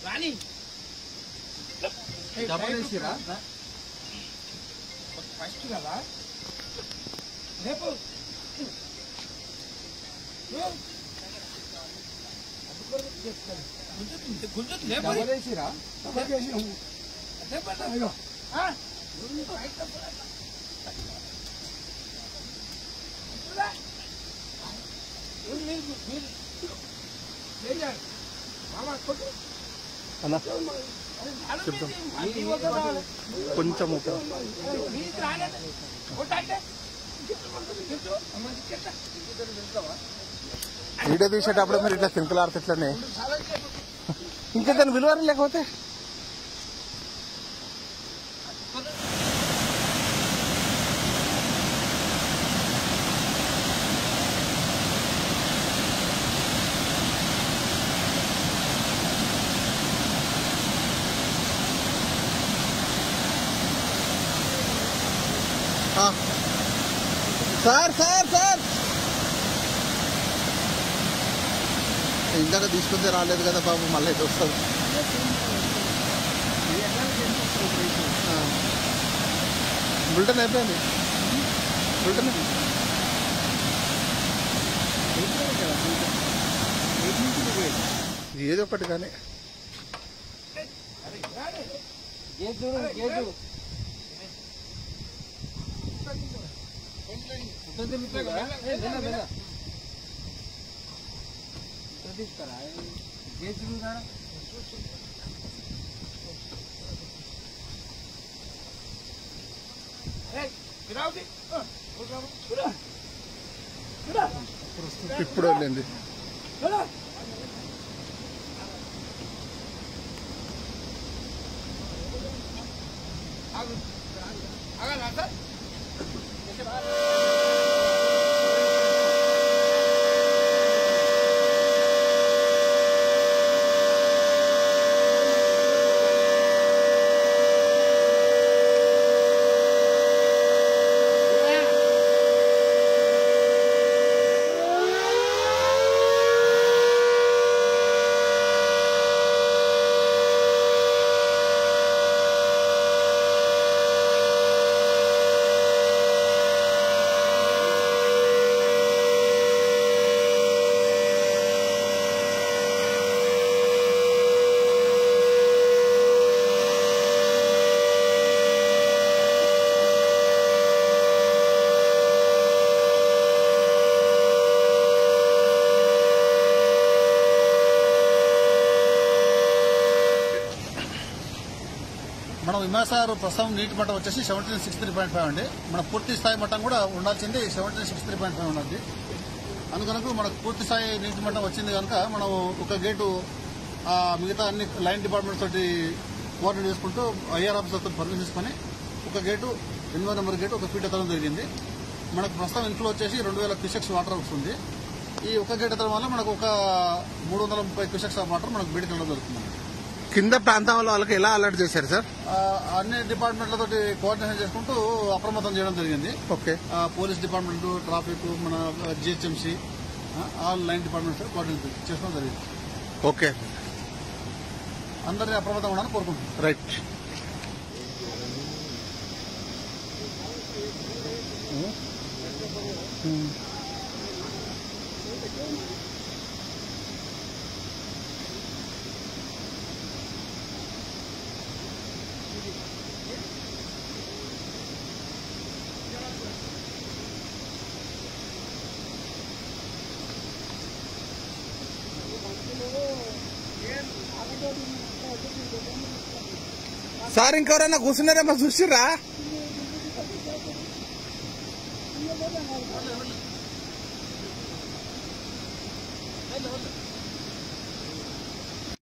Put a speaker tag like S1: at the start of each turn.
S1: రాని ఫస్ట్ కదా రేపు గుంజేసిరా
S2: కొంచెం వీడియో తీసేటప్పుడు మరి ఇట్లా సింకులాడితే ఇట్లనే ఇంకా దాని విలువ లేకపోతే సార్ సార్ సార్ ఇందాక తీసుకుంటే రాలేదు కదా బాబు, మళ్ళీ ఇది వస్తుంది. బుల్టన్ అయిపోయింది, బుల్టన్ ఏదో ఒకటి కానీ ఇప్పుడు వెళ్ళింది. మనం విమర్శలు ప్రస్తుతం నీటి మట్టం వచ్చేసి 1763.5 అండి. మన పూర్తి స్థాయి మట్టం కూడా ఉండాల్సింది 1763.5 ఉన్నది. అందుకనుక మనకు పూర్తి స్థాయి నీటి మట్టం వచ్చింది కనుక మనం ఒక గేటు మిగతా అన్ని లైన్ డిపార్ట్మెంట్ తోటి కోఆర్డినేట్ చేసుకుంటూ ఐఆర్ ఆఫీసర్ తోటి పర్మిషన్ తీసుకుని ఒక గేటు 8వ నెంబర్ గేటు ఒక ఫీట్ ఎత్తడం జరిగింది. మనకు ప్రస్తుతం ఇన్ఫ్లో వచ్చేసి 2000 క్యూసెక్స్ వాటర్ వస్తుంది. ఈ ఒక గేట్ ఎత్తడం వల్ల మనకు ఒక 330 క్యూసెక్స్ వాటర్ మనకు బయటకు వెళ్ళడం జరుగుతుంది. కింద ప్రాంతం వాళ్ళకి ఎలా అలర్ట్ చేశారు సార్? అన్ని డిపార్ట్మెంట్లతో కోఆర్డినేషన్ చేసుకుంటూ అప్రమత్తం చేయడం జరిగింది. ఓకే, పోలీస్ డిపార్ట్మెంట్, ట్రాఫిక్, మన GHMC, all line departments coordinate చేసుకోవడం జరిగింది. ఓకే, అందరినీ అప్రమత్తం ఉండాలని కోరుకుంటున్నాం. రైట్. సార్ ఇంకెవరైనా కూర్చున్నారేమో చూసిర్రా?